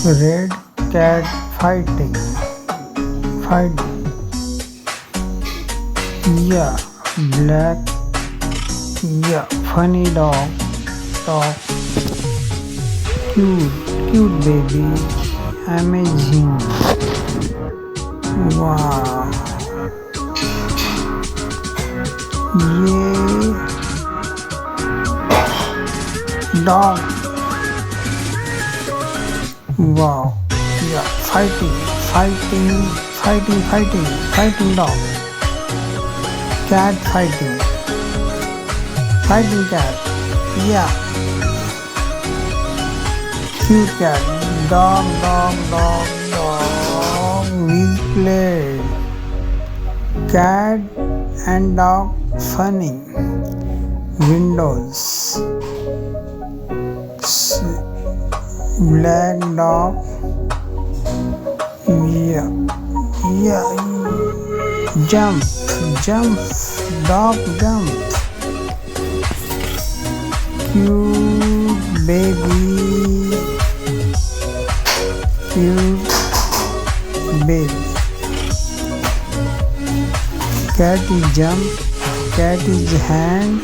Red cat fighting. Yeah, black. Yeah, funny dog. Cute baby. Amazing. Wow. Yeah, dog. Wow. Yeah, fighting dog. Cat fighting cat. Yeah, cute cat. Dog. We played cat and dog funny. Windows. Black dog. Yeah. Jump. Dog jump. Cute baby. Cat is jump. Cat is hand.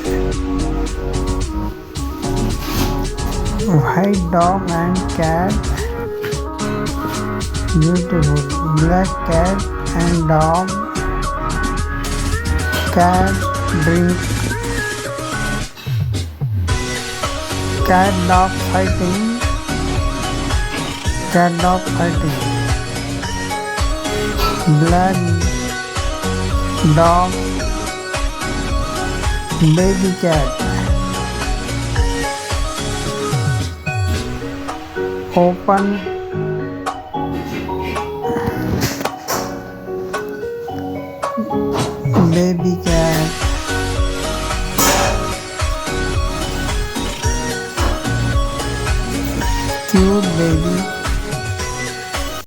White dog and cat. Beautiful. Black cat and dog. Cat drink. Cat dog fighting. Black dog. Baby cat. Open. Baby cat. Cute baby.